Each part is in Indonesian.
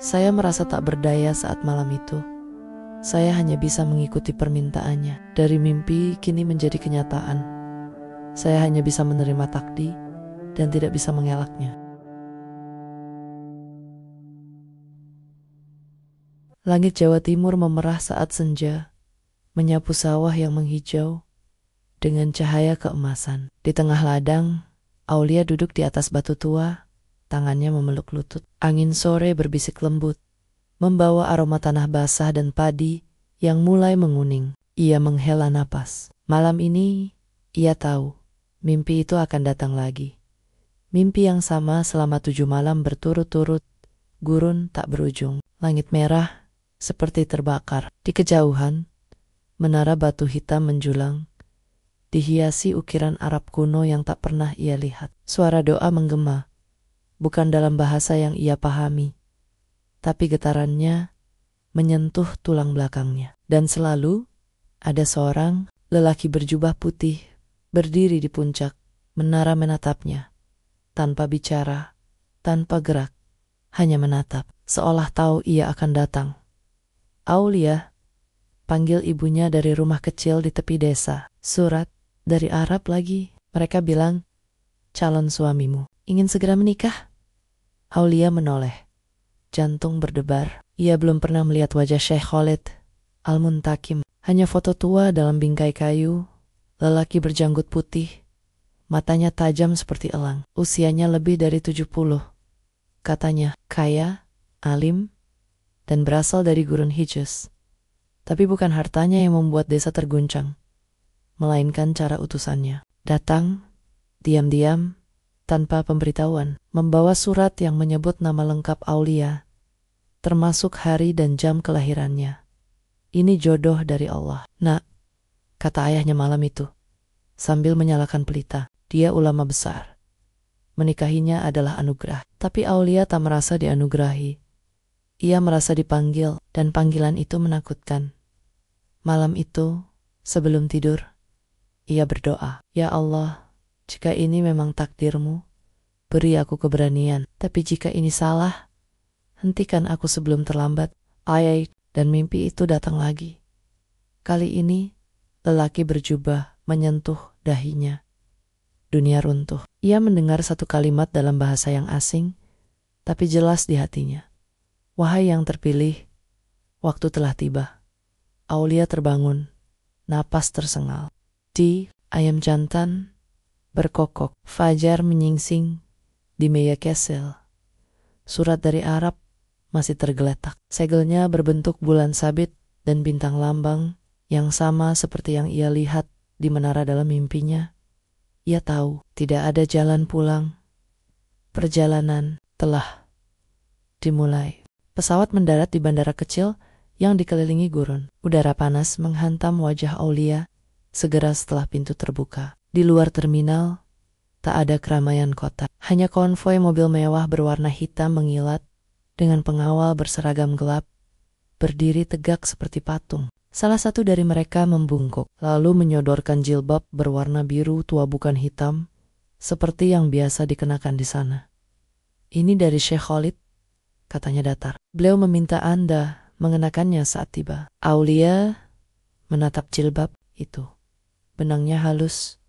Saya merasa tak berdaya saat malam itu. Saya hanya bisa mengikuti permintaannya. Dari mimpi kini menjadi kenyataan. Saya hanya bisa menerima takdir dan tidak bisa mengelaknya. Langit Jawa Timur memerah saat senja, menyapu sawah yang menghijau dengan cahaya keemasan. Di tengah ladang, Aulia duduk di atas batu tua, tangannya memeluk lutut. Angin sore berbisik lembut, membawa aroma tanah basah dan padi yang mulai menguning. Ia menghela napas. Malam ini, ia tahu, mimpi itu akan datang lagi. Mimpi yang sama selama 7 malam berturut-turut, gurun tak berujung. Langit merah, seperti terbakar. Di kejauhan, menara batu hitam menjulang, dihiasi ukiran Arab kuno yang tak pernah ia lihat. Suara doa menggema, bukan dalam bahasa yang ia pahami, tapi getarannya menyentuh tulang belakangnya. Dan selalu ada seorang lelaki berjubah putih berdiri di puncak menara menatapnya, tanpa bicara, tanpa gerak, hanya menatap, seolah tahu ia akan datang. Aulia, panggil ibunya dari rumah kecil di tepi desa. Surat dari Arab lagi. Mereka bilang, calon suamimu ingin segera menikah. Aulia menoleh, jantung berdebar. Ia belum pernah melihat wajah Syekh Khalid Al-Muntakim. Hanya foto tua dalam bingkai kayu, lelaki berjanggut putih, matanya tajam seperti elang. Usianya lebih dari 70. Katanya, kaya, alim, dan berasal dari gurun Hijaz. Tapi bukan hartanya yang membuat desa terguncang, melainkan cara utusannya. Datang, diam-diam, tanpa pemberitahuan, membawa surat yang menyebut nama lengkap Aulia, termasuk hari dan jam kelahirannya. Ini jodoh dari Allah. Nak, kata ayahnya malam itu, sambil menyalakan pelita. Dia ulama besar. Menikahinya adalah anugerah. Tapi Aulia tak merasa dianugerahi. Ia merasa dipanggil, dan panggilan itu menakutkan. Malam itu, sebelum tidur, ia berdoa, Ya Allah, jika ini memang takdirmu, beri aku keberanian. Tapi jika ini salah, hentikan aku sebelum terlambat. Dan mimpi itu datang lagi. Kali ini, lelaki berjubah menyentuh dahinya. Dunia runtuh. Ia mendengar satu kalimat dalam bahasa yang asing, tapi jelas di hatinya. Wahai yang terpilih, waktu telah tiba. Aulia terbangun, napas tersengal. Ayam jantan berkokok. Fajar menyingsing di meja kesel. Surat dari Arab masih tergeletak. Segelnya berbentuk bulan sabit dan bintang lambang yang sama seperti yang ia lihat di menara dalam mimpinya. Ia tahu tidak ada jalan pulang. Perjalanan telah dimulai. Pesawat mendarat di bandara kecil yang dikelilingi gurun. Udara panas menghantam wajah Aulia segera setelah pintu terbuka. Di luar terminal, tak ada keramaian kota. Hanya konvoi mobil mewah berwarna hitam mengilat dengan pengawal berseragam gelap, berdiri tegak seperti patung. Salah satu dari mereka membungkuk, lalu menyodorkan jilbab berwarna biru tua bukan hitam, seperti yang biasa dikenakan di sana. Ini dari Syekh Khalid, katanya datar. Beliau meminta Anda mengenakannya saat tiba. Aulia menatap jilbab itu. Benangnya halus,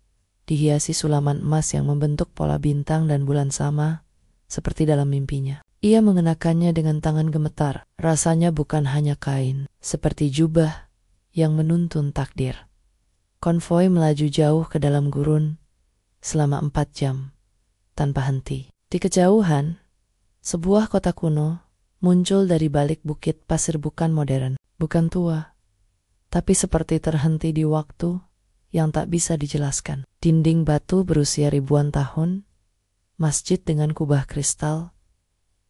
dihiasi sulaman emas yang membentuk pola bintang dan bulan sama, seperti dalam mimpinya. Ia mengenakannya dengan tangan gemetar. Rasanya bukan hanya kain, seperti jubah yang menuntun takdir. Konvoi melaju jauh ke dalam gurun selama 4 jam, tanpa henti. Di kejauhan, sebuah kota kuno muncul dari balik bukit pasir bukan modern, bukan tua, tapi seperti terhenti di waktu yang tak bisa dijelaskan. Dinding batu berusia ribuan tahun, masjid dengan kubah kristal,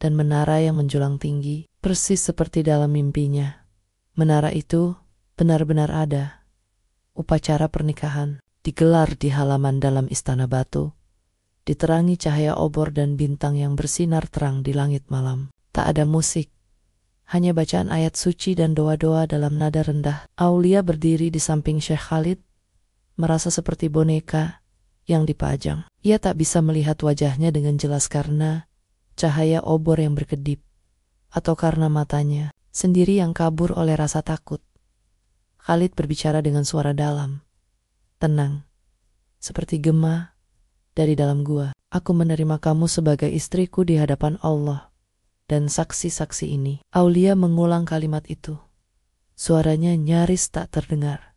dan menara yang menjulang tinggi, persis seperti dalam mimpinya. Menara itu benar-benar ada. Upacara pernikahan digelar di halaman dalam istana batu, diterangi cahaya obor dan bintang yang bersinar terang di langit malam. Tak ada musik, hanya bacaan ayat suci dan doa-doa dalam nada rendah. Aulia berdiri di samping Syekh Khalid, merasa seperti boneka yang dipajang. Ia tak bisa melihat wajahnya dengan jelas karena cahaya obor yang berkedip atau karena matanya sendiri yang kabur oleh rasa takut. Khalid berbicara dengan suara dalam, tenang, seperti gema dari dalam gua. Aku menerima kamu sebagai istriku di hadapan Allah dan saksi-saksi ini. Aulia mengulang kalimat itu. Suaranya nyaris tak terdengar.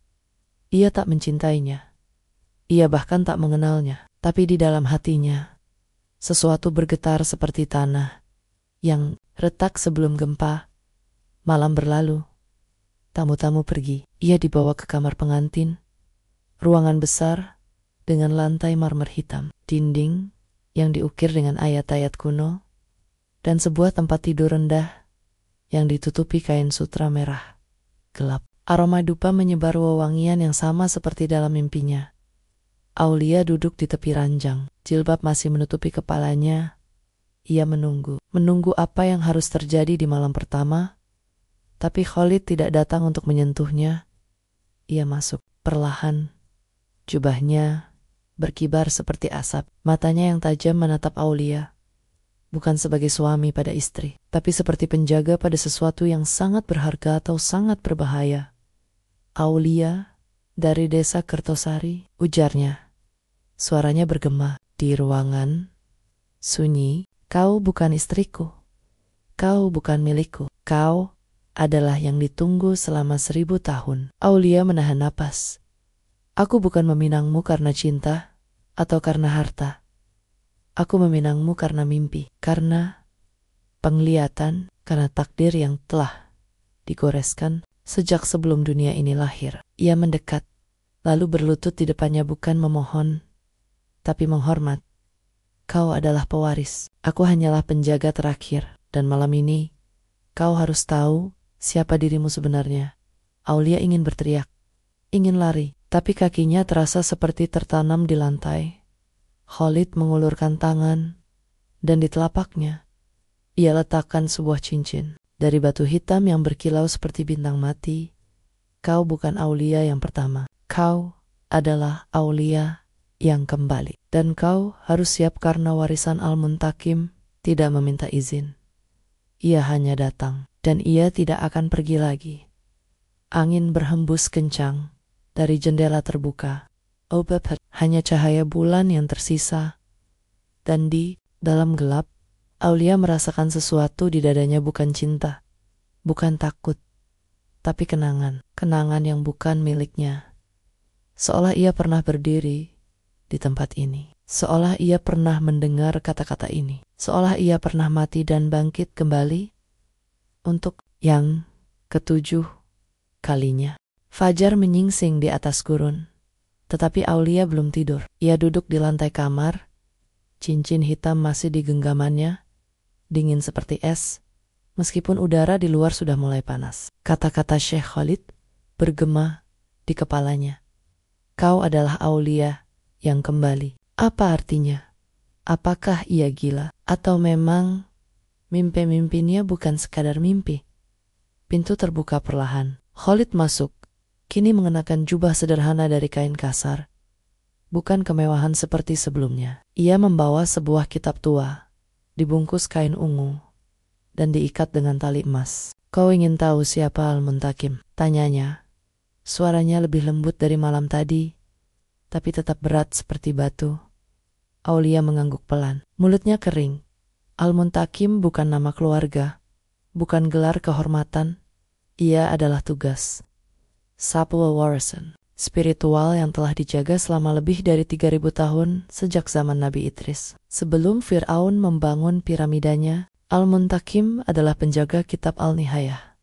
Ia tak mencintainya. Ia bahkan tak mengenalnya. Tapi di dalam hatinya, sesuatu bergetar seperti tanah yang retak sebelum gempa. Malam berlalu. Tamu-tamu pergi. Ia dibawa ke kamar pengantin. Ruangan besar dengan lantai marmer hitam. Dinding yang diukir dengan ayat-ayat kuno. Dan sebuah tempat tidur rendah yang ditutupi kain sutra merah gelap. Aroma dupa menyebar wewangian yang sama seperti dalam mimpinya. Aulia duduk di tepi ranjang. Jilbab masih menutupi kepalanya. Ia menunggu. Menunggu apa yang harus terjadi di malam pertama. Tapi Khalid tidak datang untuk menyentuhnya. Ia masuk perlahan. Jubahnya berkibar seperti asap. Matanya yang tajam menatap Aulia. Bukan sebagai suami pada istri, tapi seperti penjaga pada sesuatu yang sangat berharga atau sangat berbahaya. Aulia, dari desa Kertosari, ujarnya. Suaranya bergema. Di ruangan sunyi, kau bukan istriku. Kau bukan milikku. Kau adalah yang ditunggu selama 1000 tahun. Aulia menahan napas. Aku bukan meminangmu karena cinta atau karena harta. Aku meminangmu karena mimpi, karena penglihatan, karena takdir yang telah digoreskan sejak sebelum dunia ini lahir. Ia mendekat, lalu berlutut di depannya bukan memohon, tapi menghormat. Kau adalah pewaris, aku hanyalah penjaga terakhir, dan malam ini kau harus tahu siapa dirimu sebenarnya. Aulia ingin berteriak, ingin lari, tapi kakinya terasa seperti tertanam di lantai. Khalid mengulurkan tangan, dan di telapaknya, ia letakkan sebuah cincin dari batu hitam yang berkilau seperti bintang mati. Kau bukan Aulia yang pertama. Kau adalah Aulia yang kembali. Dan kau harus siap karena warisan Al-Muntakim tidak meminta izin. Ia hanya datang, dan ia tidak akan pergi lagi. Angin berhembus kencang dari jendela terbuka. Hanya cahaya bulan yang tersisa. Dan di dalam gelap, Aulia merasakan sesuatu di dadanya, bukan cinta, bukan takut, tapi kenangan. Kenangan yang bukan miliknya. Seolah ia pernah berdiri di tempat ini. Seolah ia pernah mendengar kata-kata ini. Seolah ia pernah mati dan bangkit kembali untuk yang ke-7 kalinya. Fajar menyingsing di atas gurun. Tetapi Aulia belum tidur. Ia duduk di lantai kamar. Cincin hitam masih di genggamannya. Dingin seperti es. Meskipun udara di luar sudah mulai panas. Kata-kata Syekh Khalid bergema di kepalanya. Kau adalah Aulia yang kembali. Apa artinya? Apakah ia gila? Atau memang mimpi-mimpinya bukan sekadar mimpi? Pintu terbuka perlahan. Khalid masuk. Kini mengenakan jubah sederhana dari kain kasar. Bukan kemewahan seperti sebelumnya. Ia membawa sebuah kitab tua, dibungkus kain ungu, dan diikat dengan tali emas. Kau ingin tahu siapa Al-Muntakim? Tanyanya. Suaranya lebih lembut dari malam tadi, tapi tetap berat seperti batu. Aulia mengangguk pelan. Mulutnya kering. Al-Muntakim bukan nama keluarga, bukan gelar kehormatan. Ia adalah tugas. Sapul warisan spiritual yang telah dijaga selama lebih dari 3000 tahun sejak zaman Nabi Idris. Sebelum Fir'aun membangun piramidanya, Al-Muntakim adalah penjaga kitab Al-Nihayah.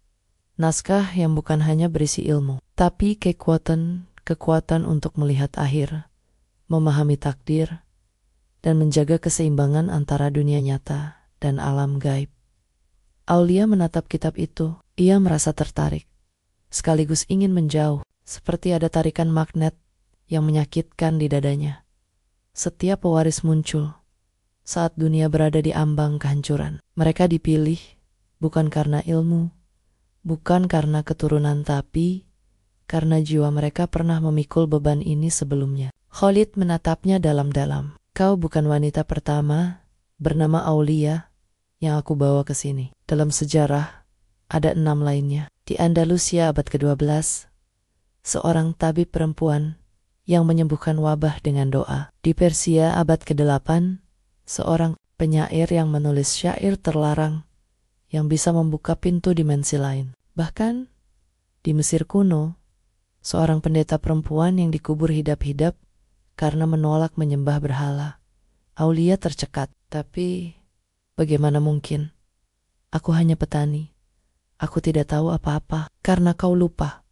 Naskah yang bukan hanya berisi ilmu, tapi kekuatan untuk melihat akhir, memahami takdir, dan menjaga keseimbangan antara dunia nyata dan alam gaib. Aulia menatap kitab itu. Ia merasa tertarik, sekaligus ingin menjauh, seperti ada tarikan magnet yang menyakitkan di dadanya. Setiap pewaris muncul saat dunia berada di ambang kehancuran. Mereka dipilih bukan karena ilmu, bukan karena keturunan, tapi karena jiwa mereka pernah memikul beban ini sebelumnya. Khalid menatapnya dalam-dalam. Kau bukan wanita pertama bernama Aulia yang aku bawa ke sini. Dalam sejarah, ada 6 lainnya. Di Andalusia abad ke-12, seorang tabib perempuan yang menyembuhkan wabah dengan doa. Di Persia abad ke-8, seorang penyair yang menulis syair terlarang yang bisa membuka pintu dimensi lain. Bahkan di Mesir kuno, seorang pendeta perempuan yang dikubur hidup-hidup karena menolak menyembah berhala. Aulia tercekat. Tapi bagaimana mungkin? Aku hanya petani. Aku tidak tahu apa-apa. Karena kau lupa,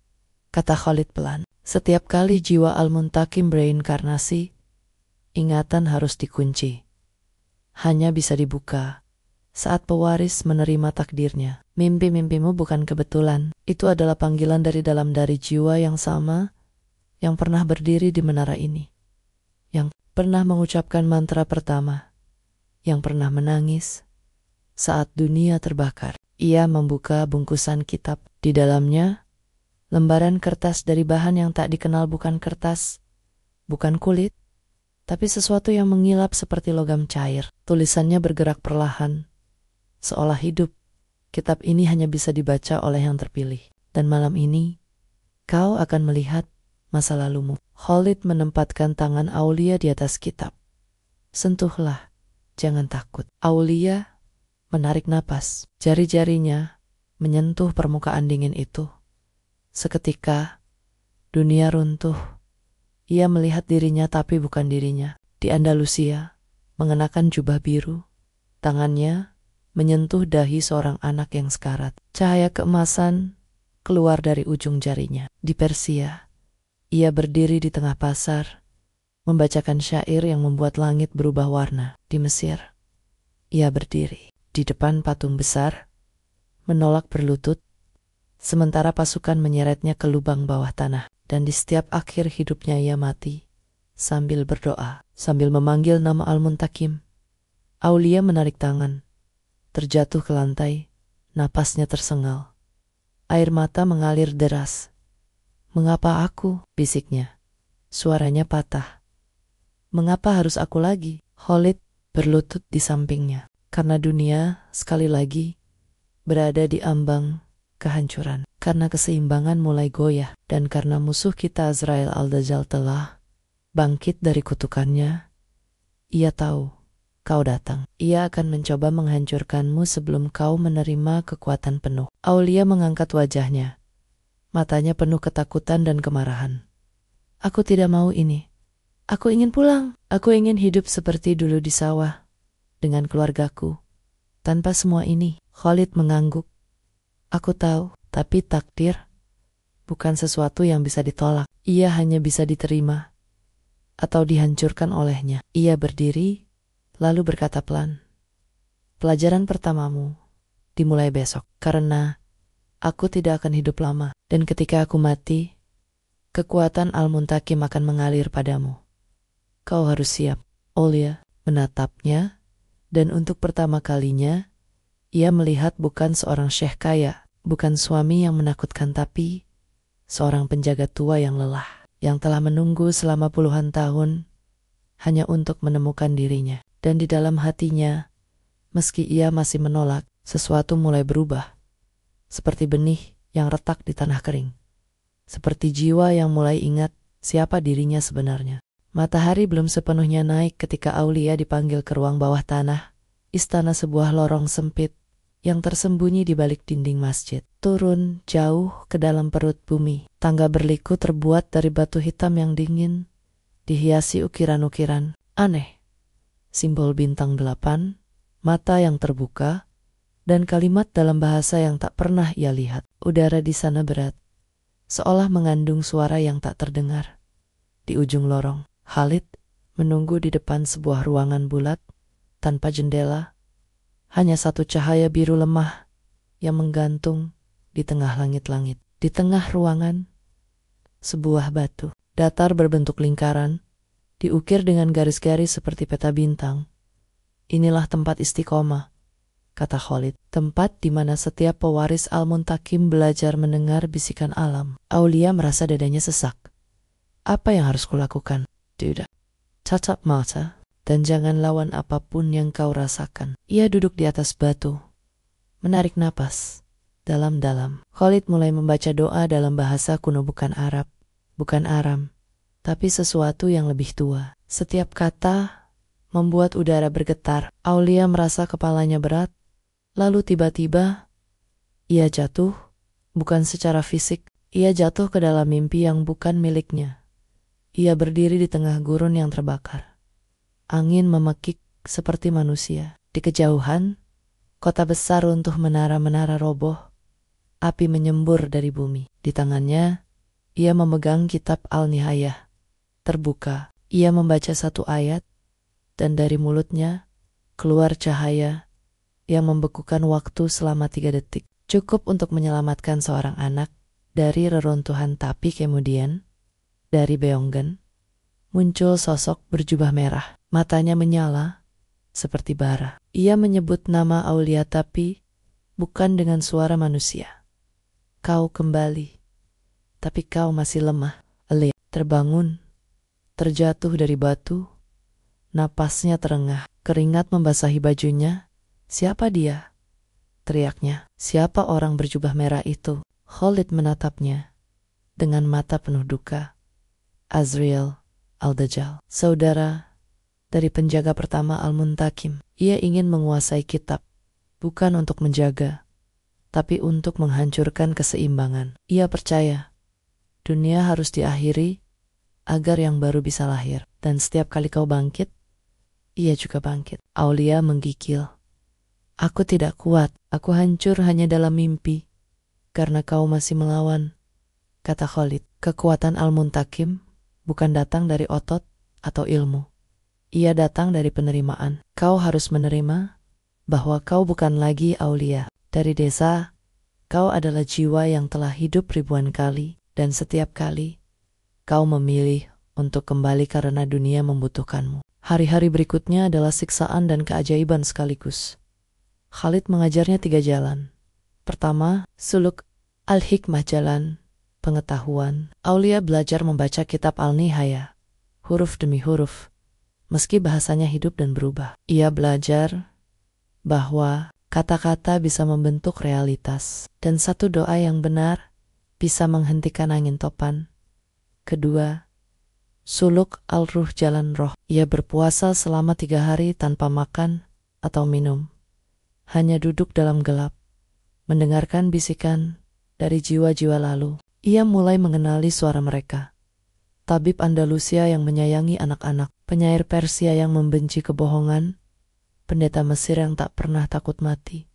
kata Khalid pelan. Setiap kali jiwa Al-Muntakim bereinkarnasi, ingatan harus dikunci. Hanya bisa dibuka saat pewaris menerima takdirnya. Mimpi-mimpimu bukan kebetulan. Itu adalah panggilan dari jiwa yang sama yang pernah berdiri di menara ini. Yang pernah mengucapkan mantra pertama. Yang pernah menangis saat dunia terbakar. Ia membuka bungkusan kitab. Di dalamnya, lembaran kertas dari bahan yang tak dikenal, bukan kertas, bukan kulit, tapi sesuatu yang mengilap seperti logam cair. Tulisannya bergerak perlahan, seolah hidup. Kitab ini hanya bisa dibaca oleh yang terpilih. Dan malam ini, kau akan melihat masa lalumu. Khalid menempatkan tangan Aulia di atas kitab. Sentuhlah, jangan takut. Aulia menarik napas. Jari-jarinya menyentuh permukaan dingin itu. Seketika, dunia runtuh. Ia melihat dirinya tapi bukan dirinya. Di Andalusia, mengenakan jubah biru. Tangannya menyentuh dahi seorang anak yang sekarat. Cahaya keemasan keluar dari ujung jarinya. Di Persia, ia berdiri di tengah pasar, membacakan syair yang membuat langit berubah warna. Di Mesir, ia berdiri di depan patung besar, menolak berlutut, sementara pasukan menyeretnya ke lubang bawah tanah. Dan di setiap akhir hidupnya ia mati, sambil berdoa, sambil memanggil nama Al-Muntakim. Aulia menarik tangan, terjatuh ke lantai, napasnya tersengal. Air mata mengalir deras. Mengapa aku? Bisiknya. Suaranya patah. Mengapa harus aku lagi? Khalid berlutut di sampingnya. Karena dunia, sekali lagi, berada di ambang kehancuran. Karena keseimbangan mulai goyah. Dan karena musuh kita Azrail Al-Dajjal telah bangkit dari kutukannya, ia tahu kau datang. Ia akan mencoba menghancurkanmu sebelum kau menerima kekuatan penuh. Aulia mengangkat wajahnya. Matanya penuh ketakutan dan kemarahan. Aku tidak mau ini. Aku ingin pulang. Aku ingin hidup seperti dulu di sawah. Dengan keluargaku. Tanpa semua ini. Khalid mengangguk. Aku tahu, tapi takdir bukan sesuatu yang bisa ditolak. Ia hanya bisa diterima atau dihancurkan olehnya. Ia berdiri, lalu berkata pelan. Pelajaran pertamamu dimulai besok. Karena aku tidak akan hidup lama. Dan ketika aku mati, kekuatan Al-Muntakim akan mengalir padamu. Kau harus siap. Aulia menatapnya. Dan untuk pertama kalinya, ia melihat bukan seorang syekh kaya, bukan suami yang menakutkan, tapi seorang penjaga tua yang lelah, yang telah menunggu selama puluhan tahun hanya untuk menemukan dirinya. Dan di dalam hatinya, meski ia masih menolak, sesuatu mulai berubah. Seperti benih yang retak di tanah kering. Seperti jiwa yang mulai ingat siapa dirinya sebenarnya. Matahari belum sepenuhnya naik ketika Aulia dipanggil ke ruang bawah tanah, istana sebuah lorong sempit yang tersembunyi di balik dinding masjid. Turun jauh ke dalam perut bumi. Tangga berliku terbuat dari batu hitam yang dingin, dihiasi ukiran-ukiran aneh. Simbol bintang 8, mata yang terbuka, dan kalimat dalam bahasa yang tak pernah ia lihat. Udara di sana berat, seolah mengandung suara yang tak terdengar. Di ujung lorong, Khalid menunggu di depan sebuah ruangan bulat, tanpa jendela, hanya satu cahaya biru lemah yang menggantung di tengah langit-langit. Di tengah ruangan, sebuah batu datar berbentuk lingkaran, diukir dengan garis-garis seperti peta bintang. Inilah tempat istiqomah, kata Khalid, tempat di mana setiap pewaris Al-Muntakim belajar mendengar bisikan alam. Aulia merasa dadanya sesak. Apa yang harus kulakukan? Tidak. Tatap mata dan jangan lawan apapun yang kau rasakan. Ia duduk di atas batu, menarik napas dalam-dalam. Khalid mulai membaca doa dalam bahasa kuno, bukan Arab, bukan Aram, tapi sesuatu yang lebih tua. Setiap kata membuat udara bergetar. Aulia merasa kepalanya berat, lalu tiba-tiba ia jatuh, bukan secara fisik, ia jatuh ke dalam mimpi yang bukan miliknya. Ia berdiri di tengah gurun yang terbakar. Angin memekik seperti manusia. Di kejauhan, kota besar runtuh, menara-menara roboh. Api menyembur dari bumi. Di tangannya, ia memegang kitab Al-Nihayah. Terbuka, ia membaca satu ayat, dan dari mulutnya keluar cahaya yang membekukan waktu selama 3 detik. Cukup untuk menyelamatkan seorang anak dari reruntuhan. Tapi kemudian, dari Beonggen, muncul sosok berjubah merah. Matanya menyala seperti bara. Ia menyebut nama Aulia, tapi bukan dengan suara manusia. Kau kembali, tapi kau masih lemah. Aulia terbangun, terjatuh dari batu, napasnya terengah, keringat membasahi bajunya. Siapa dia? Teriaknya. Siapa orang berjubah merah itu? Khalid menatapnya dengan mata penuh duka. Azriel Al-Dajjal, saudara dari penjaga pertama Al-Muntakim. Ia ingin menguasai kitab, bukan untuk menjaga, tapi untuk menghancurkan keseimbangan. Ia percaya dunia harus diakhiri agar yang baru bisa lahir. Dan setiap kali kau bangkit, ia juga bangkit. Aulia menggigil. Aku tidak kuat, aku hancur hanya dalam mimpi, karena kau masih melawan, kata Khalid. Kekuatan Al-Muntakim bukan datang dari otot atau ilmu. Ia datang dari penerimaan. Kau harus menerima bahwa kau bukan lagi Aulia. Dari desa, kau adalah jiwa yang telah hidup ribuan kali, dan setiap kali kau memilih untuk kembali karena dunia membutuhkanmu. Hari-hari berikutnya adalah siksaan dan keajaiban sekaligus. Khalid mengajarnya 3 jalan. Pertama, suluk al-hikmah, jalan pengetahuan. Aulia belajar membaca kitab Al-Nihayah, huruf demi huruf, meski bahasanya hidup dan berubah. Ia belajar bahwa kata-kata bisa membentuk realitas, dan satu doa yang benar bisa menghentikan angin topan. Kedua, suluk al-ruh, jalan roh. Ia berpuasa selama 3 hari tanpa makan atau minum. Hanya duduk dalam gelap, mendengarkan bisikan dari jiwa-jiwa lalu. Ia mulai mengenali suara mereka. Tabib Andalusia yang menyayangi anak-anak, penyair Persia yang membenci kebohongan, pendeta Mesir yang tak pernah takut mati.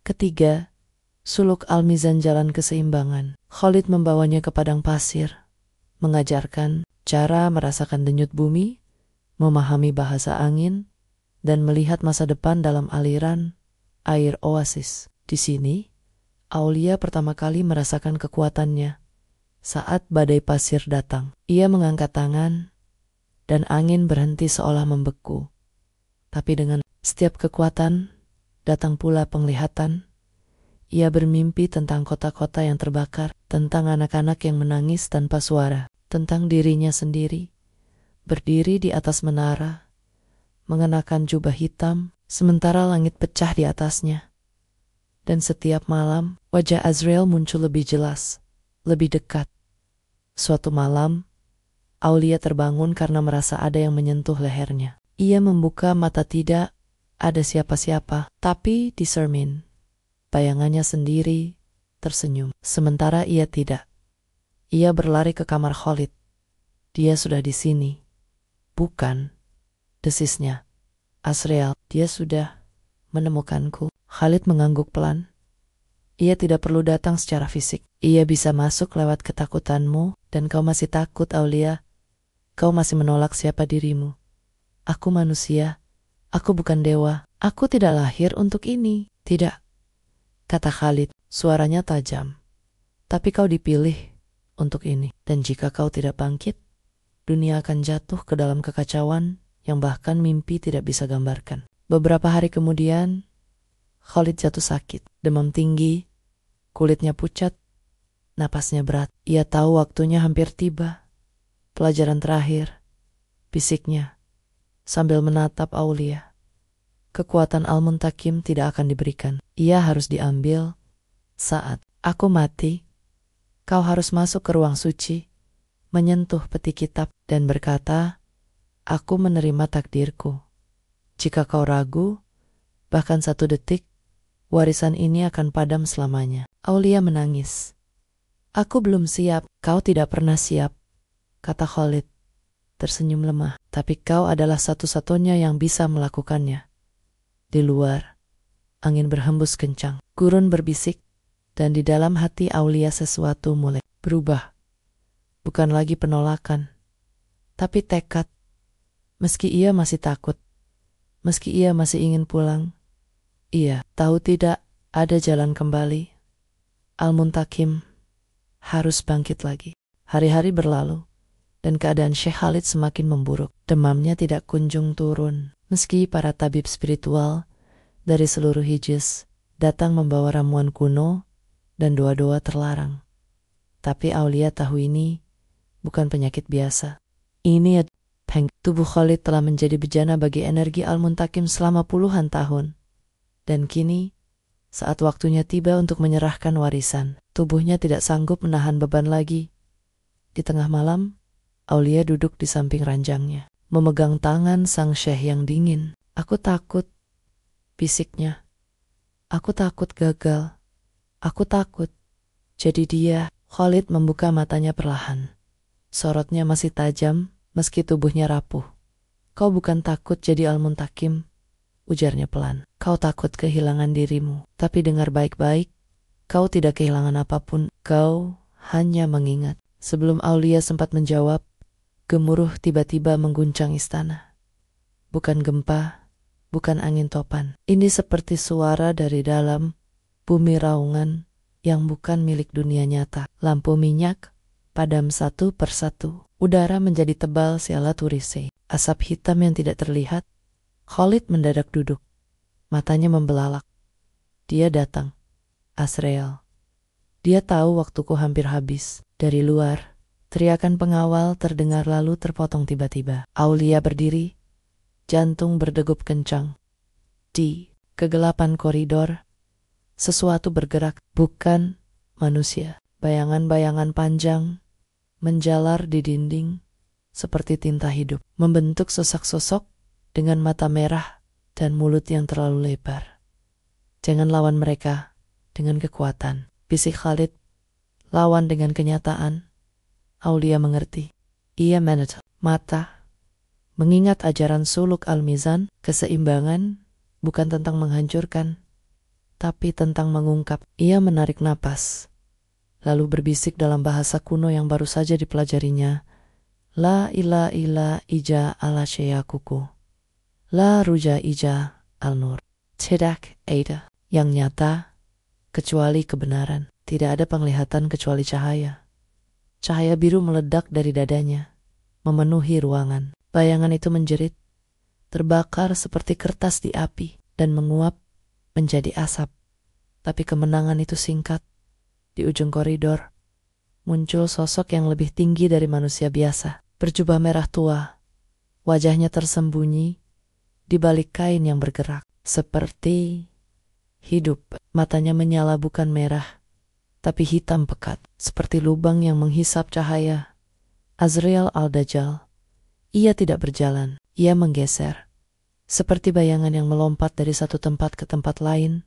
Ketiga, suluk al-mizan, jalan keseimbangan. Khalid membawanya ke padang pasir, mengajarkan cara merasakan denyut bumi, memahami bahasa angin, dan melihat masa depan dalam aliran air oasis. Di sini, Aulia pertama kali merasakan kekuatannya saat badai pasir datang. Ia mengangkat tangan, dan angin berhenti seolah membeku. Tapi dengan setiap kekuatan, datang pula penglihatan. Ia bermimpi tentang kota-kota yang terbakar, tentang anak-anak yang menangis tanpa suara, tentang dirinya sendiri, berdiri di atas menara, mengenakan jubah hitam, sementara langit pecah di atasnya. Dan setiap malam, wajah Azriel muncul lebih jelas, lebih dekat. Suatu malam, Aulia terbangun karena merasa ada yang menyentuh lehernya. Ia membuka mata, tidak ada siapa-siapa, tapi di cermin, bayangannya sendiri tersenyum. Sementara ia tidak. Ia berlari ke kamar Khalid. Dia sudah di sini. Bukan, desisnya. Azriel, dia sudah menemukanku. Khalid mengangguk pelan. Ia tidak perlu datang secara fisik. Ia bisa masuk lewat ketakutanmu, dan kau masih takut, Aulia. Kau masih menolak siapa dirimu. Aku manusia. Aku bukan dewa. Aku tidak lahir untuk ini. Tidak, kata Khalid, suaranya tajam. Tapi kau dipilih untuk ini. Dan jika kau tidak bangkit, dunia akan jatuh ke dalam kekacauan yang bahkan mimpi tidak bisa gambarkan. Beberapa hari kemudian, Khalid jatuh sakit, demam tinggi, kulitnya pucat, napasnya berat. Ia tahu waktunya hampir tiba. Pelajaran terakhir, bisiknya, sambil menatap Aulia. Kekuatan Al-Muntakim tidak akan diberikan. Ia harus diambil saat aku mati. Kau harus masuk ke ruang suci, menyentuh peti kitab dan berkata, aku menerima takdirku. Jika kau ragu, bahkan 1 detik, warisan ini akan padam selamanya. Aulia menangis. Aku belum siap. Kau tidak pernah siap, kata Khalid, tersenyum lemah. Tapi kau adalah satu-satunya yang bisa melakukannya. Di luar, angin berhembus kencang. Gurun berbisik, dan di dalam hati Aulia sesuatu mulai berubah. Bukan lagi penolakan, tapi tekad. Meski ia masih takut, meski ia masih ingin pulang, ia tahu tidak ada jalan kembali. Al-Muntakim harus bangkit lagi. Hari-hari berlalu, dan keadaan Syekh Khalid semakin memburuk. Demamnya tidak kunjung turun, meski para tabib spiritual dari seluruh Hijaz datang membawa ramuan kuno dan doa-doa terlarang. Tapi Aulia tahu ini bukan penyakit biasa. Ini tubuh Khalid telah menjadi bejana bagi energi Al-Muntakim selama puluhan tahun. Dan kini, saat waktunya tiba untuk menyerahkan warisan, tubuhnya tidak sanggup menahan beban lagi. Di tengah malam, Aulia duduk di samping ranjangnya, memegang tangan sang syekh yang dingin. Aku takut, bisiknya. Aku takut gagal. Aku takut. Jadi dia, Khalid membuka matanya perlahan. Sorotnya masih tajam, meski tubuhnya rapuh. Kau bukan takut jadi Al-Muntakim, ujarnya pelan. Kau takut kehilangan dirimu. Tapi dengar baik-baik, kau tidak kehilangan apapun. Kau hanya mengingat. Sebelum Aulia sempat menjawab, gemuruh tiba-tiba mengguncang istana. Bukan gempa, bukan angin topan. Ini seperti suara dari dalam bumi raungan yang bukan milik dunia nyata. Lampu minyak padam satu persatu. Udara menjadi tebal siala turise. Asap hitam yang tidak terlihat. Khalid mendadak duduk. Matanya membelalak. Dia datang. Azrael. Dia tahu waktuku hampir habis. Dari luar, teriakan pengawal terdengar lalu terpotong tiba-tiba. Aulia berdiri. Jantung berdegup kencang. Di kegelapan koridor, sesuatu bergerak. Bukan manusia. Bayangan-bayangan panjang menjalar di dinding seperti tinta hidup. Membentuk sosok-sosok dengan mata merah dan mulut yang terlalu lebar. Jangan lawan mereka dengan kekuatan, bisik Khalid. Lawan dengan kenyataan. Aulia mengerti. Ia menatap mata, mengingat ajaran suluk al-mizan. Keseimbangan bukan tentang menghancurkan, tapi tentang mengungkap. Ia menarik napas, lalu berbisik dalam bahasa kuno yang baru saja dipelajarinya. La ila ila ija ala syayakuku. La ruja ija al-nur. Tidak ada yang nyata kecuali kebenaran. Tidak ada penglihatan kecuali cahaya. Cahaya biru meledak dari dadanya, memenuhi ruangan. Bayangan itu menjerit, terbakar seperti kertas di api, dan menguap menjadi asap. Tapi kemenangan itu singkat. Di ujung koridor, muncul sosok yang lebih tinggi dari manusia biasa. Berjubah merah tua, wajahnya tersembunyi di balik kain yang bergerak. Seperti hidup, matanya menyala bukan merah, tapi hitam pekat, seperti lubang yang menghisap cahaya. Azrael al-Dajjal. Ia tidak berjalan, ia menggeser. Seperti bayangan yang melompat dari satu tempat ke tempat lain,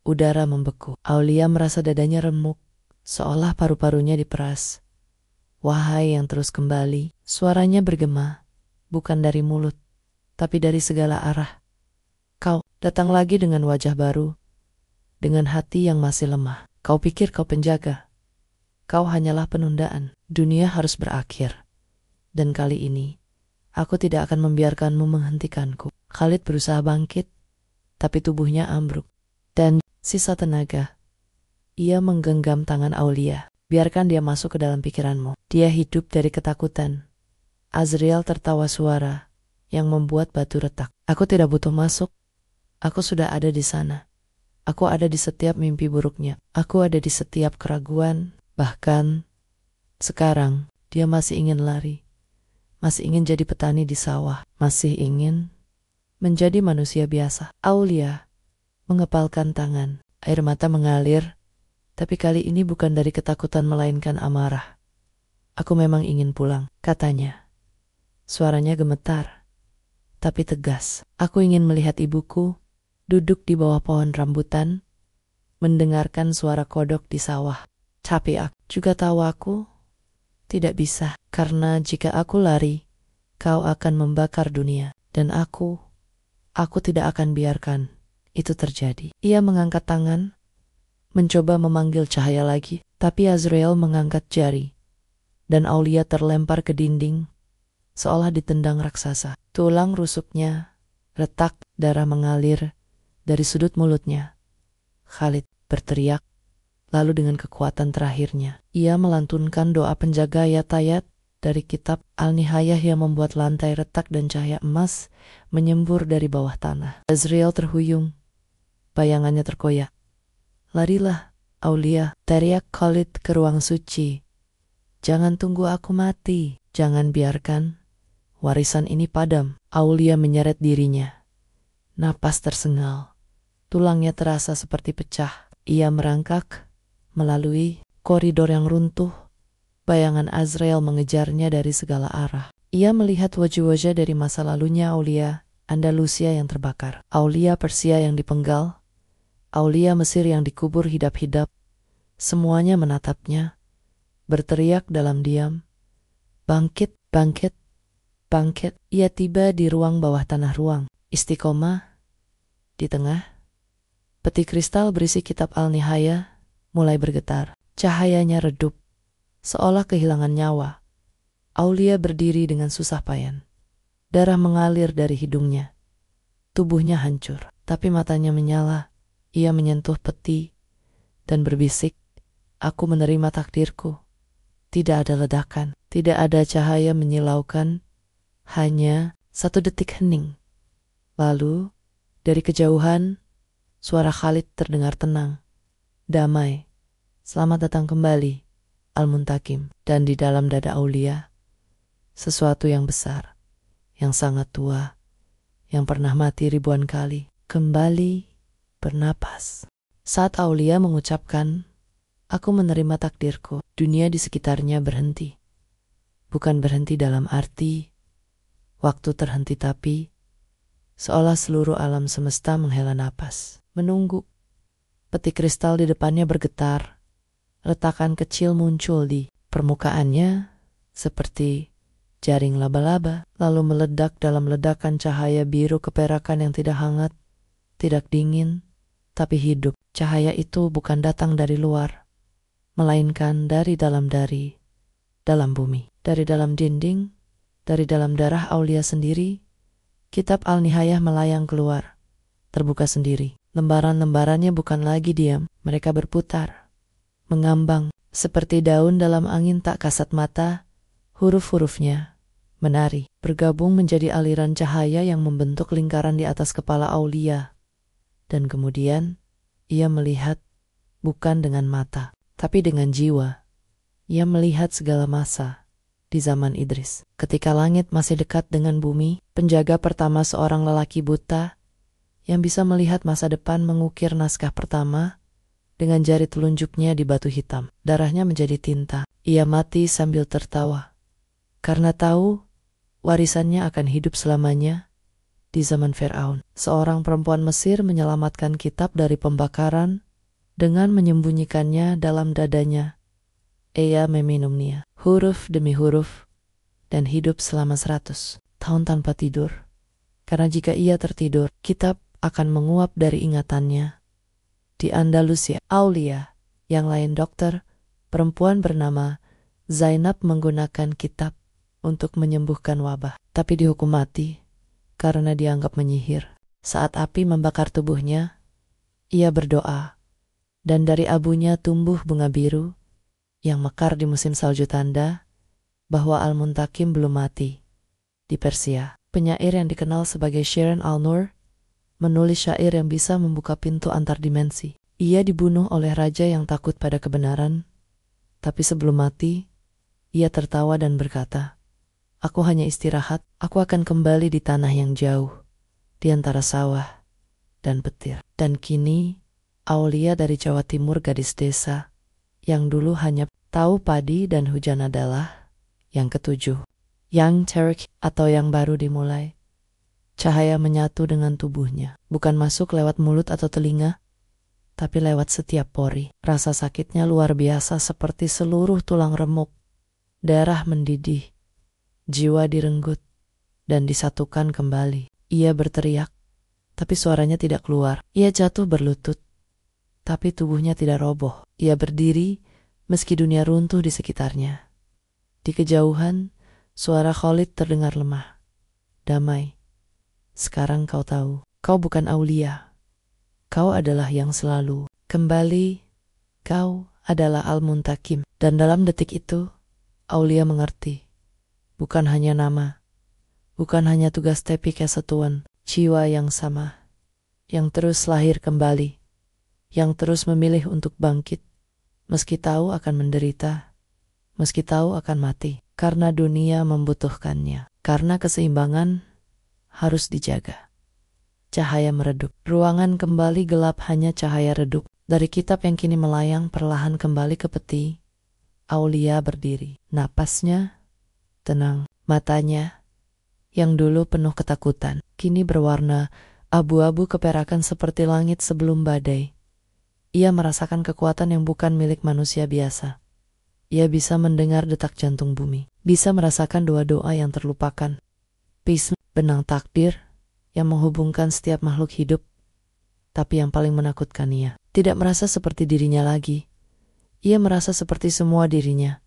udara membeku. Aulia merasa dadanya remuk, seolah paru-parunya diperas. Wahai yang terus kembali, suaranya bergema, bukan dari mulut, tapi dari segala arah. Kau datang lagi dengan wajah baru, dengan hati yang masih lemah. Kau pikir kau penjaga. Kau hanyalah penundaan. Dunia harus berakhir. Dan kali ini, aku tidak akan membiarkanmu menghentikanku. Khalid berusaha bangkit, tapi tubuhnya ambruk. Dan sisa tenaga. Ia menggenggam tangan Aulia. Biarkan dia masuk ke dalam pikiranmu. Dia hidup dari ketakutan. Azrael tertawa suara yang membuat batu retak. Aku tidak butuh masuk. Aku sudah ada di sana. Aku ada di setiap mimpi buruknya. Aku ada di setiap keraguan. Bahkan sekarang dia masih ingin lari. Masih ingin jadi petani di sawah. Masih ingin menjadi manusia biasa. Aulia mengepalkan tangan. Air mata mengalir, tapi kali ini bukan dari ketakutan melainkan amarah. Aku memang ingin pulang, katanya. Suaranya gemetar, tapi tegas. Aku ingin melihat ibuku duduk di bawah pohon rambutan, mendengarkan suara kodok di sawah. Tapi aku juga tahu aku tidak bisa, karena jika aku lari, kau akan membakar dunia. Dan aku tidak akan biarkan itu terjadi. Ia mengangkat tangan, mencoba memanggil cahaya lagi, tapi Azrael mengangkat jari, dan Aulia terlempar ke dinding, seolah ditendang raksasa. Tulang rusuknya retak, darah mengalir dari sudut mulutnya. Khalid berteriak, lalu dengan kekuatan terakhirnya, ia melantunkan doa penjaga ayat-ayat dari kitab Al-Nihayah yang membuat lantai retak dan cahaya emas menyembur dari bawah tanah. Azrael terhuyung, bayangannya terkoyak. Larilah, Aulia, teriak Khalid ke ruang suci. Jangan tunggu aku mati, jangan biarkan warisan ini padam. Aulia menyeret dirinya. Napas tersengal, tulangnya terasa seperti pecah. Ia merangkak melalui koridor yang runtuh. Bayangan Azrael mengejarnya dari segala arah. Ia melihat wajah-wajah dari masa lalunya Aulia, Andalusia yang terbakar. Aulia Persia yang dipenggal. Aulia Mesir yang dikubur hidup-hidup. Semuanya menatapnya, berteriak dalam diam. Bangkit, bangkit, bangkit. Ia tiba di ruang bawah tanah ruang. Istiqomah. Di tengah, peti kristal berisi kitab Al-Nihayah mulai bergetar. Cahayanya redup, seolah kehilangan nyawa. Aulia berdiri dengan susah payah. Darah mengalir dari hidungnya. Tubuhnya hancur, tapi matanya menyala. Ia menyentuh peti dan berbisik, "Aku menerima takdirku." Tidak ada ledakan, tidak ada cahaya menyilaukan, hanya satu detik hening. Lalu, dari kejauhan, suara Khalid terdengar tenang, damai. "Selamat datang kembali, Al-Muntakim." Dan di dalam dada Aulia, sesuatu yang besar, yang sangat tua, yang pernah mati ribuan kali, kembali bernapas. Saat Aulia mengucapkan, "Aku menerima takdirku," dunia di sekitarnya berhenti. Bukan berhenti dalam arti waktu terhenti, tapi seolah seluruh alam semesta menghela napas, menunggu. Peti kristal di depannya bergetar. Retakan kecil muncul di permukaannya seperti jaring laba-laba, lalu meledak dalam ledakan cahaya biru keperakan yang tidak hangat, tidak dingin, tapi hidup. Cahaya itu bukan datang dari luar, melainkan dari dalam bumi, dari dalam dinding, dari dalam darah Aulia sendiri. Kitab Al-Nihayah melayang keluar, terbuka sendiri. Lembaran-lembarannya bukan lagi diam, mereka berputar, mengambang, seperti daun dalam angin tak kasat mata. Huruf-hurufnya menari, bergabung menjadi aliran cahaya yang membentuk lingkaran di atas kepala Aulia. Dan kemudian, ia melihat bukan dengan mata, tapi dengan jiwa. Ia melihat segala masa di zaman Idris. Ketika langit masih dekat dengan bumi, penjaga pertama seorang lelaki buta yang bisa melihat masa depan mengukir naskah pertama dengan jari telunjuknya di batu hitam. Darahnya menjadi tinta. Ia mati sambil tertawa, karena tahu warisannya akan hidup selamanya di zaman Firaun. Seorang perempuan Mesir menyelamatkan kitab dari pembakaran dengan menyembunyikannya dalam dadanya. Ia meminumnya, huruf demi huruf, dan hidup selama 100 tahun tanpa tidur. Karena jika ia tertidur, kitab akan menguap dari ingatannya. Di Andalusia, Aulia, yang lain dokter, perempuan bernama Zainab menggunakan kitab untuk menyembuhkan wabah, tapi dihukum mati karena dianggap menyihir. Saat api membakar tubuhnya, ia berdoa, dan dari abunya tumbuh bunga biru yang mekar di musim salju, tanda bahwa Al-Muntakim belum mati. Di Persia, penyair yang dikenal sebagai Shirin al-Nur menulis syair yang bisa membuka pintu antar dimensi. Ia dibunuh oleh raja yang takut pada kebenaran, tapi sebelum mati, ia tertawa dan berkata, "Aku hanya istirahat, aku akan kembali di tanah yang jauh, di antara sawah dan petir. Dan kini, Aulia dari Jawa Timur, gadis desa, yang dulu hanya tahu padi dan hujan adalah yang ketujuh. Yang terik atau yang baru dimulai. Cahaya menyatu dengan tubuhnya, bukan masuk lewat mulut atau telinga, tapi lewat setiap pori. Rasa sakitnya luar biasa seperti seluruh tulang remuk. Darah mendidih, jiwa direnggut, dan disatukan kembali. Ia berteriak, tapi suaranya tidak keluar. Ia jatuh berlutut, tapi tubuhnya tidak roboh. Ia berdiri, meski dunia runtuh di sekitarnya. Di kejauhan, suara Khalid terdengar lemah. Damai, sekarang kau tahu, kau bukan Aulia. Kau adalah yang selalu. Kembali, kau adalah Al-Muntakim. Dan dalam detik itu, Aulia mengerti. Bukan hanya nama, bukan hanya tugas tapi kesatuan, jiwa yang sama, yang terus lahir kembali, yang terus memilih untuk bangkit, meski tahu akan menderita, meski tahu akan mati, karena dunia membutuhkannya, karena keseimbangan harus dijaga. Cahaya meredup, ruangan kembali gelap, hanya cahaya redup. Dari kitab yang kini melayang perlahan kembali ke peti, Aulia berdiri, napasnya tenang, matanya yang dulu penuh ketakutan, kini berwarna abu-abu keperakan seperti langit sebelum badai. Ia merasakan kekuatan yang bukan milik manusia biasa. Ia bisa mendengar detak jantung bumi, bisa merasakan doa-doa yang terlupakan. Benang takdir yang menghubungkan setiap makhluk hidup. Tapi yang paling menakutkan, ia tidak merasa seperti dirinya lagi. Ia merasa seperti semua dirinya.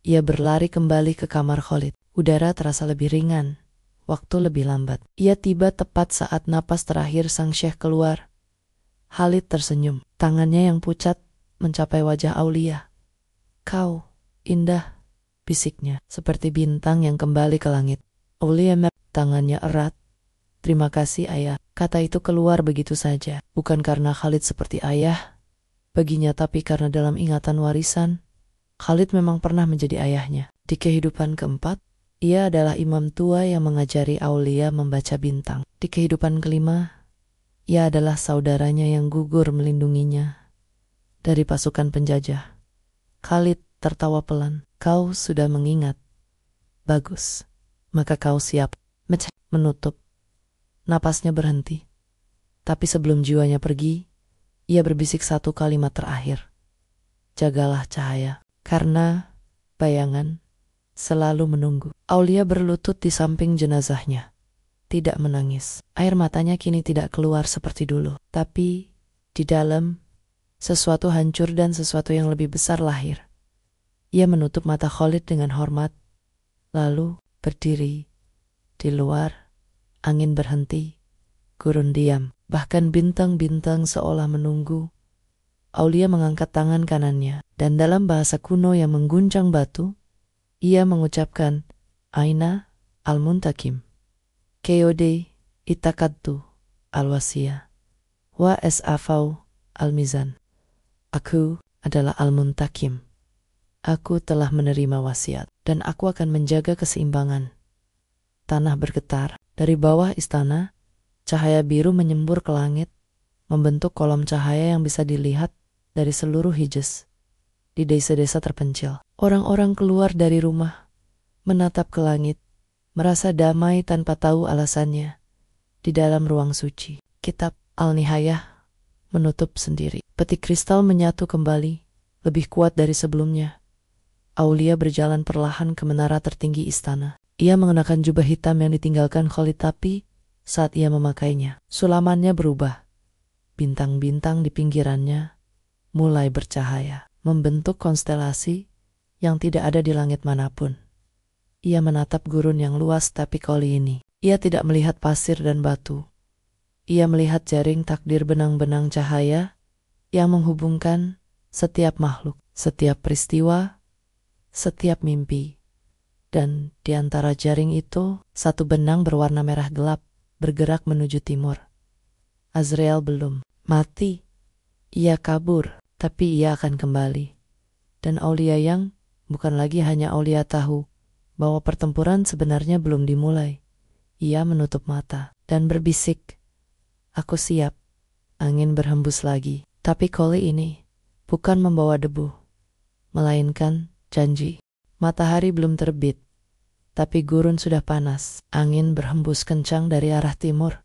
Ia berlari kembali ke kamar Khalid. Udara terasa lebih ringan, waktu lebih lambat. Ia tiba tepat saat napas terakhir sang syekh keluar. Khalid tersenyum, tangannya yang pucat mencapai wajah Aulia. Kau, indah, bisiknya, seperti bintang yang kembali ke langit. Aulia tangannya erat. Terima kasih ayah, kata itu keluar begitu saja. Bukan karena Khalid seperti ayah baginya, tapi karena dalam ingatan warisan, Khalid memang pernah menjadi ayahnya. Di kehidupan keempat, ia adalah imam tua yang mengajari Aulia membaca bintang. Di kehidupan kelima, ia adalah saudaranya yang gugur melindunginya dari pasukan penjajah. Khalid tertawa pelan. Kau sudah mengingat. Bagus. Maka kau siap. Menutup. Napasnya berhenti. Tapi sebelum jiwanya pergi, ia berbisik satu kalimat terakhir. Jagalah cahaya. Karena bayangan selalu menunggu. Aulia berlutut di samping jenazahnya. Tidak menangis. Air matanya kini tidak keluar seperti dulu. Tapi di dalam, sesuatu hancur dan sesuatu yang lebih besar lahir. Ia menutup mata Khalid dengan hormat. Lalu berdiri. Di luar, angin berhenti. Gurun diam. Bahkan bintang-bintang seolah menunggu. Aulia mengangkat tangan kanannya, dan dalam bahasa kuno yang mengguncang batu, ia mengucapkan, Aina al-Muntakim. Keode itakadtu al-wasiyah. Wa es'afau al-mizan. Aku adalah al-Muntakim. Aku telah menerima wasiat, dan aku akan menjaga keseimbangan. Tanah bergetar. Dari bawah istana, cahaya biru menyembur ke langit, membentuk kolom cahaya yang bisa dilihat dari seluruh Hijaz. Di desa-desa terpencil, orang-orang keluar dari rumah, menatap ke langit, merasa damai tanpa tahu alasannya. Di dalam ruang suci, kitab Al-Nihayah menutup sendiri. Peti kristal menyatu kembali, lebih kuat dari sebelumnya. Aulia berjalan perlahan ke menara tertinggi istana. Ia mengenakan jubah hitam yang ditinggalkan Khalid, tapi saat ia memakainya, sulamannya berubah. Bintang-bintang di pinggirannya mulai bercahaya, membentuk konstelasi yang tidak ada di langit manapun. Ia menatap gurun yang luas, tapi kali ini ia tidak melihat pasir dan batu. Ia melihat jaring takdir, benang-benang cahaya yang menghubungkan setiap makhluk, setiap peristiwa, setiap mimpi. Dan di antara jaring itu, satu benang berwarna merah gelap bergerak menuju timur. Azrael belum mati. Ia kabur, tapi ia akan kembali. Dan Aulia yang bukan lagi hanya Aulia tahu bahwa pertempuran sebenarnya belum dimulai. Ia menutup mata. dan berbisik, "Aku siap." Angin berhembus lagi, tapi kali ini bukan membawa debu, melainkan janji. Matahari belum terbit, tapi gurun sudah panas. Angin berhembus kencang dari arah timur,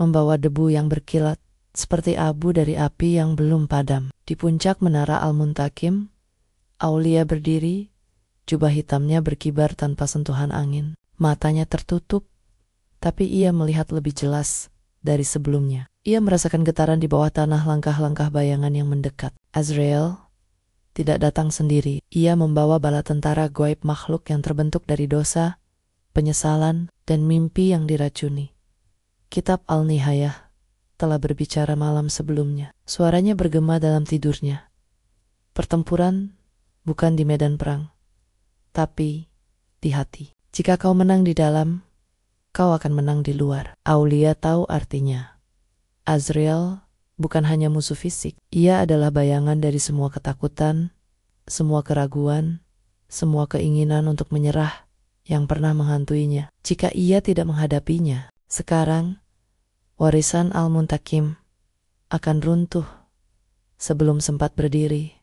membawa debu yang berkilat seperti abu dari api yang belum padam. Di puncak menara Al-Muntakim, Aulia berdiri, jubah hitamnya berkibar tanpa sentuhan angin. Matanya tertutup, tapi ia melihat lebih jelas dari sebelumnya. Ia merasakan getaran di bawah tanah, langkah-langkah bayangan yang mendekat. Azrael tidak datang sendiri. Ia membawa bala tentara gaib makhluk yang terbentuk dari dosa, penyesalan, dan mimpi yang diracuni. Kitab Al-Nihayah telah berbicara malam sebelumnya. Suaranya bergema dalam tidurnya. Pertempuran bukan di medan perang, tapi di hati. Jika kau menang di dalam, kau akan menang di luar. Aulia tahu artinya. Azrael bukan hanya musuh fisik. Ia adalah bayangan dari semua ketakutan, semua keraguan, semua keinginan untuk menyerah yang pernah menghantuinya. Jika ia tidak menghadapinya, sekarang warisan Al-Muntakim akan runtuh sebelum sempat berdiri.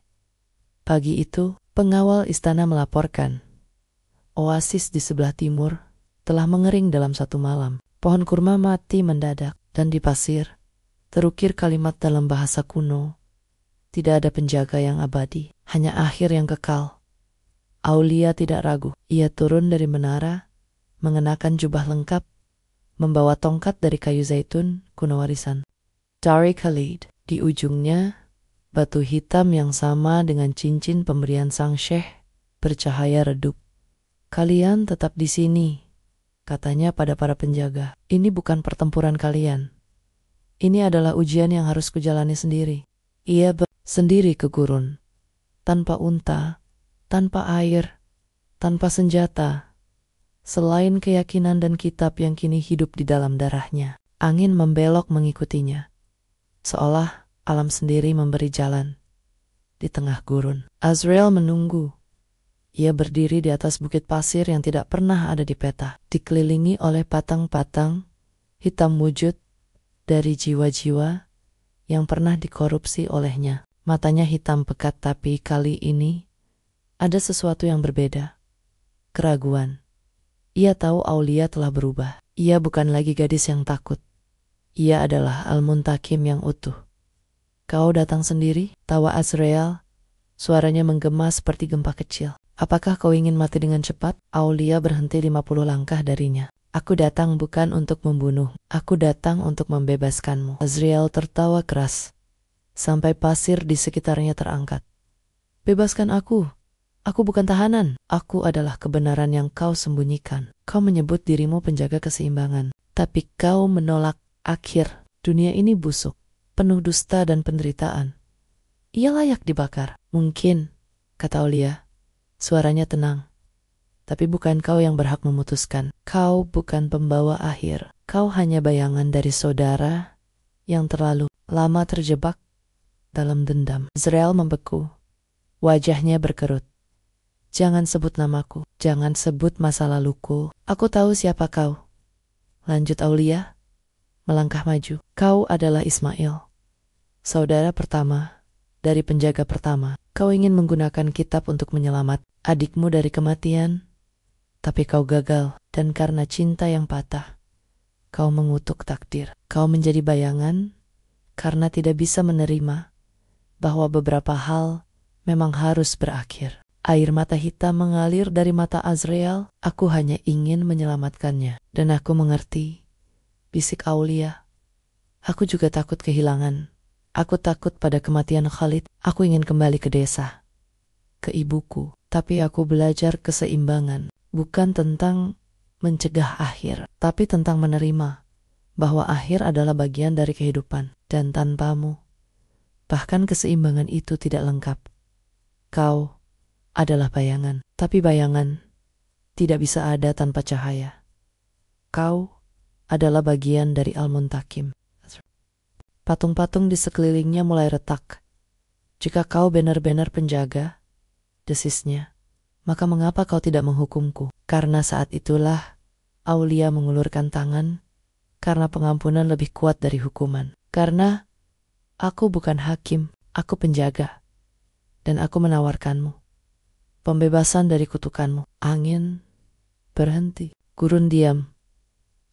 Pagi itu, pengawal istana melaporkan, oasis di sebelah timur telah mengering dalam satu malam. Pohon kurma mati mendadak, dan di pasir terukir kalimat dalam bahasa kuno. Tidak ada penjaga yang abadi, hanya akhir yang kekal. Aulia tidak ragu. Ia turun dari menara, mengenakan jubah lengkap, membawa tongkat dari kayu zaitun kuno warisan. Dari Khalid, di ujungnya, batu hitam yang sama dengan cincin pemberian sang syekh bercahaya redup. "Kalian tetap di sini," katanya pada para penjaga. "Ini bukan pertempuran kalian. Ini adalah ujian yang harus kujalani sendiri." Ia sendiri ke gurun, tanpa unta, tanpa air, tanpa senjata, selain keyakinan dan kitab yang kini hidup di dalam darahnya. Angin membelok mengikutinya, seolah alam sendiri memberi jalan. Di tengah gurun, Azrael menunggu. Ia berdiri di atas bukit pasir yang tidak pernah ada di peta, dikelilingi oleh patang-patang hitam wujud dari jiwa-jiwa yang pernah dikorupsi olehnya. Matanya hitam pekat, tapi kali ini ada sesuatu yang berbeda. Keraguan. Ia tahu Aulia telah berubah. Ia bukan lagi gadis yang takut. Ia adalah Al-Muntakim yang utuh. "Kau datang sendiri?" tawa Azrael. Suaranya menggema seperti gempa kecil. "Apakah kau ingin mati dengan cepat?" Aulia berhenti 50 langkah darinya. "Aku datang bukan untuk membunuh. Aku datang untuk membebaskanmu." Azrael tertawa keras, sampai pasir di sekitarnya terangkat. "Bebaskan aku. Aku bukan tahanan. Aku adalah kebenaran yang kau sembunyikan. Kau menyebut dirimu penjaga keseimbangan, tapi kau menolak akhir. Dunia ini busuk, penuh dusta dan penderitaan. Ia layak dibakar." "Mungkin," kata Aulia. Suaranya tenang. "Tapi bukan kau yang berhak memutuskan. Kau bukan pembawa akhir. Kau hanya bayangan dari saudara yang terlalu lama terjebak dalam dendam." Azrael membeku. Wajahnya berkerut. "Jangan sebut namaku. Jangan sebut masa laluku. Aku tahu siapa kau." Lanjut Aulia, melangkah maju. "Kau adalah Ismail, saudara pertama dari penjaga pertama. Kau ingin menggunakan kitab untuk menyelamat adikmu dari kematian, tapi kau gagal, dan karena cinta yang patah, kau mengutuk takdir. Kau menjadi bayangan karena tidak bisa menerima bahwa beberapa hal memang harus berakhir." Air mata hitam mengalir dari mata Azrael. "Aku hanya ingin menyelamatkannya, dan aku mengerti," bisik Aulia. "Aku juga takut kehilangan. Aku takut pada kematian Khalid. Aku ingin kembali ke desa, ke ibuku. Tapi aku belajar keseimbangan, bukan tentang mencegah akhir, tapi tentang menerima bahwa akhir adalah bagian dari kehidupan. Dan tanpamu, bahkan keseimbangan itu tidak lengkap. Kau adalah bayangan, tapi bayangan tidak bisa ada tanpa cahaya. Kau adalah bagian dari Al-Muntakim." Patung-patung di sekelilingnya mulai retak. "Jika kau benar-benar penjaga," desisnya, "maka mengapa kau tidak menghukumku?" Karena saat itulah Aulia mengulurkan tangan karena pengampunan lebih kuat dari hukuman. Karena aku bukan hakim, aku penjaga. Dan aku menawarkanmu pembebasan dari kutukanmu. Angin berhenti. Gurun diam.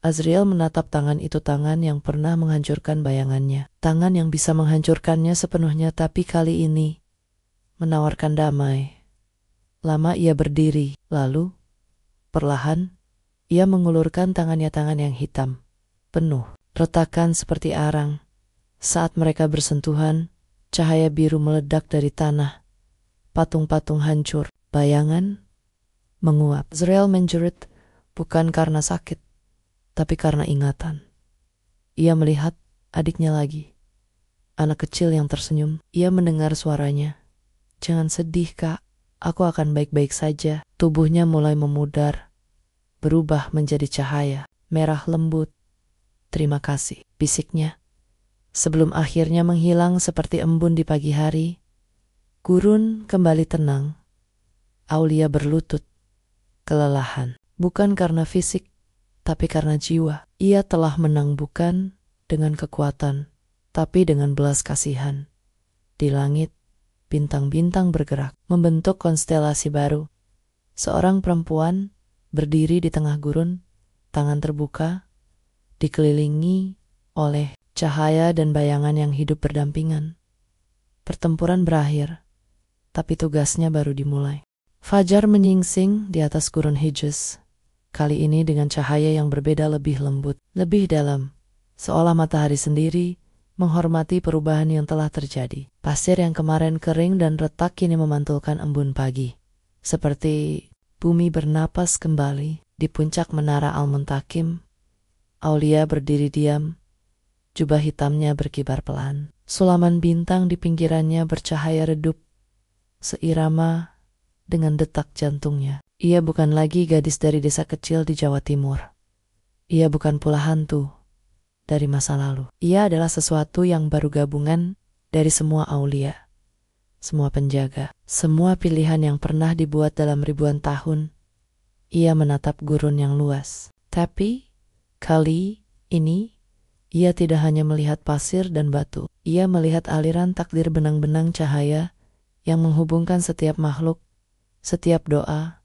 Azriel menatap tangan itu, tangan yang pernah menghancurkan bayangannya. Tangan yang bisa menghancurkannya sepenuhnya, tapi kali ini menawarkan damai. Lama ia berdiri, lalu perlahan ia mengulurkan tangannya, tangan yang hitam, penuh retakan seperti arang. Saat mereka bersentuhan, cahaya biru meledak dari tanah. Patung-patung hancur, bayangan menguap. Azriel menjerit, bukan karena sakit, tapi karena ingatan. Ia melihat adiknya lagi, anak kecil yang tersenyum. Ia mendengar suaranya. Jangan sedih, Kak. Aku akan baik-baik saja. Tubuhnya mulai memudar, berubah menjadi cahaya, merah lembut. Terima kasih, bisiknya. Sebelum akhirnya menghilang seperti embun di pagi hari, gurun kembali tenang. Aulia berlutut, kelelahan. Bukan karena fisik, tapi karena jiwa. Ia telah menang bukan dengan kekuatan, tapi dengan belas kasihan. Di langit, bintang-bintang bergerak, membentuk konstelasi baru. Seorang perempuan berdiri di tengah gurun, tangan terbuka, dikelilingi oleh cahaya dan bayangan yang hidup berdampingan. Pertempuran berakhir, tapi tugasnya baru dimulai. Fajar menyingsing di atas gurun Hijaz, kali ini dengan cahaya yang berbeda, lebih lembut, lebih dalam, seolah matahari sendiri menghormati perubahan yang telah terjadi. Pasir yang kemarin kering dan retak kini memantulkan embun pagi, seperti bumi bernapas kembali. Di puncak menara Al-Muntakim, Aulia berdiri diam, jubah hitamnya berkibar pelan. Sulaman bintang di pinggirannya bercahaya redup, seirama dengan detak jantungnya. Ia bukan lagi gadis dari desa kecil di Jawa Timur. Ia bukan pula hantu dari masa lalu. Ia adalah sesuatu yang baru, gabungan dari semua Aulia, semua penjaga, semua pilihan yang pernah dibuat dalam ribuan tahun. Ia menatap gurun yang luas. Tapi kali ini ia tidak hanya melihat pasir dan batu. Ia melihat aliran takdir, benang-benang cahaya yang menghubungkan setiap makhluk, setiap doa,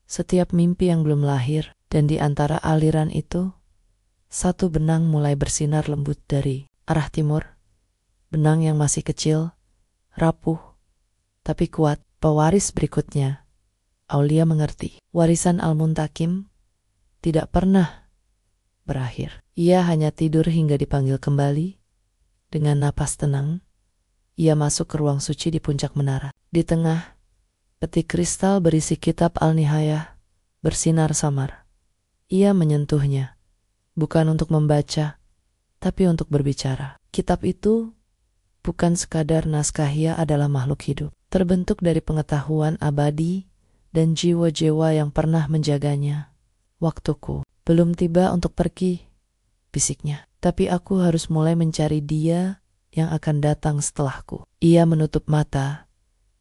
setiap mimpi yang belum lahir. Dan di antara aliran itu, satu benang mulai bersinar lembut dari arah timur. Benang yang masih kecil, rapuh, tapi kuat. Pewaris berikutnya, Aulia mengerti. Warisan Al-Muntakim tidak pernah berakhir. Ia hanya tidur hingga dipanggil kembali. Dengan napas tenang, ia masuk ke ruang suci di puncak menara. Di tengah, peti kristal berisi kitab Al-Nihayah bersinar samar. Ia menyentuhnya, bukan untuk membaca, tapi untuk berbicara. Kitab itu bukan sekadar naskah, ia adalah makhluk hidup, terbentuk dari pengetahuan abadi dan jiwa-jiwa yang pernah menjaganya. Waktuku belum tiba untuk pergi, bisiknya. Tapi aku harus mulai mencari dia yang akan datang setelahku. Ia menutup mata,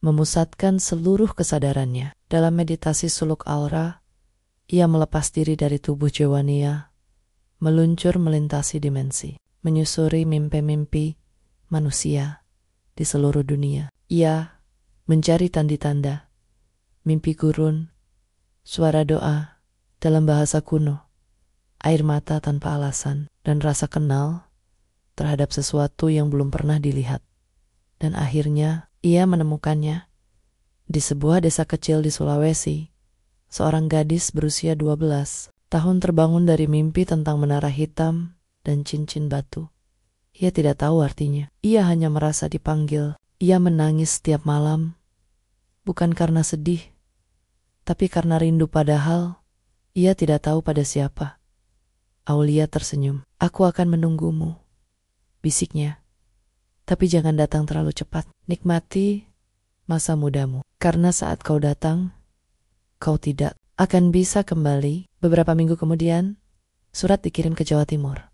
memusatkan seluruh kesadarannya. Dalam meditasi suluk aura, ia melepas diri dari tubuh Jawania, meluncur melintasi dimensi, menyusuri mimpi-mimpi manusia di seluruh dunia. Ia mencari tanda-tanda, mimpi gurun, suara doa dalam bahasa kuno, air mata tanpa alasan, dan rasa kenal terhadap sesuatu yang belum pernah dilihat. Dan akhirnya ia menemukannya di sebuah desa kecil di Sulawesi. Seorang gadis berusia 12 tahun terbangun dari mimpi tentang menara hitam dan cincin batu. Ia tidak tahu artinya. Ia hanya merasa dipanggil. Ia menangis setiap malam, bukan karena sedih, tapi karena rindu, padahal ia tidak tahu pada siapa. Aulia tersenyum. Aku akan menunggumu, bisiknya. Tapi jangan datang terlalu cepat. Nikmati masa mudamu. Karena saat kau datang, kau tidak akan bisa kembali. Beberapa minggu kemudian, surat dikirim ke Jawa Timur.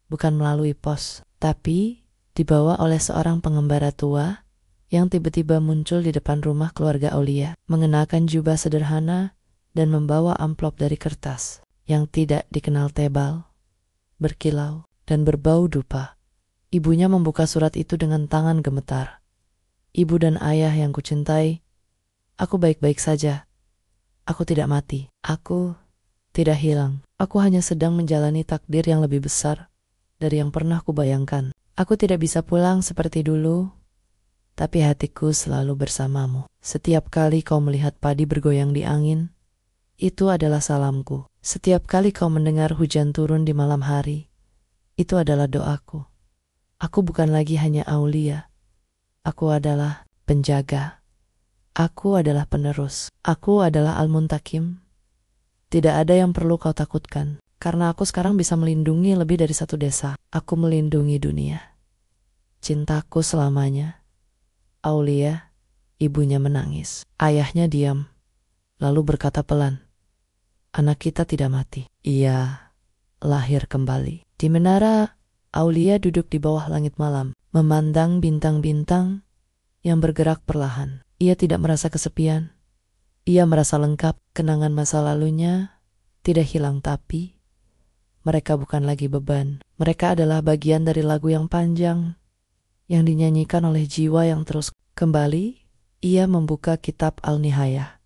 Bukan melalui pos, tapi dibawa oleh seorang pengembara tua yang tiba-tiba muncul di depan rumah keluarga Aulia, mengenakan jubah sederhana dan membawa amplop dari kertas yang tidak dikenal tebal, berkilau, dan berbau dupa. Ibunya membuka surat itu dengan tangan gemetar. Ibu dan ayah yang kucintai, aku baik-baik saja. Aku tidak mati. Aku tidak hilang. Aku hanya sedang menjalani takdir yang lebih besar dari yang pernah kubayangkan. Aku tidak bisa pulang seperti dulu, tapi hatiku selalu bersamamu. Setiap kali kau melihat padi bergoyang di angin, itu adalah salamku. Setiap kali kau mendengar hujan turun di malam hari, itu adalah doaku. Aku bukan lagi hanya Aulia. Aku adalah penjaga. Aku adalah penerus. Aku adalah Al-Muntakim. Tidak ada yang perlu kau takutkan, karena aku sekarang bisa melindungi lebih dari satu desa. Aku melindungi dunia. Cintaku selamanya. Aulia, ibunya menangis. Ayahnya diam, lalu berkata pelan, anak kita tidak mati. Ia lahir kembali. Di menara, Aulia duduk di bawah langit malam, memandang bintang-bintang yang bergerak perlahan. Ia tidak merasa kesepian. Ia merasa lengkap. Kenangan masa lalunya tidak hilang, tapi mereka bukan lagi beban. Mereka adalah bagian dari lagu yang panjang yang dinyanyikan oleh jiwa yang terus kembali. Ia membuka kitab Al-Nihayah,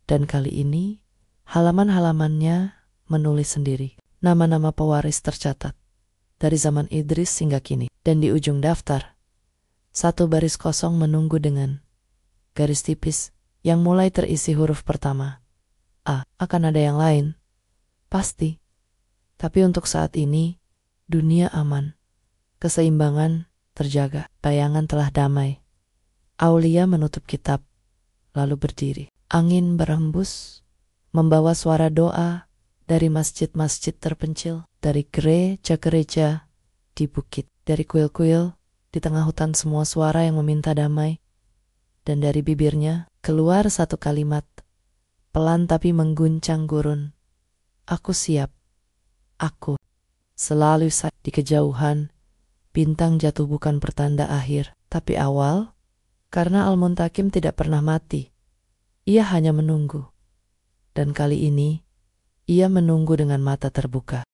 dan kali ini halaman-halamannya menulis sendiri. Nama-nama pewaris tercatat dari zaman Idris hingga kini. Dan di ujung daftar, satu baris kosong menunggu dengan garis tipis yang mulai terisi huruf pertama. Akan ada yang lain, pasti. Tapi untuk saat ini, dunia aman. Keseimbangan terjaga. Bayangan telah damai. Aulia menutup kitab, lalu berdiri. Angin berembus, membawa suara doa dari masjid-masjid terpencil, dari gereja-gereja di bukit, dari kuil-kuil di tengah hutan, semua suara yang meminta damai. Dan dari bibirnya keluar satu kalimat, pelan tapi mengguncang gurun. Aku siap. Aku. Selalu di kejauhan, bintang jatuh bukan pertanda akhir, tapi awal, karena Al-Muntakim tidak pernah mati. Ia hanya menunggu. Dan kali ini, ia menunggu dengan mata terbuka.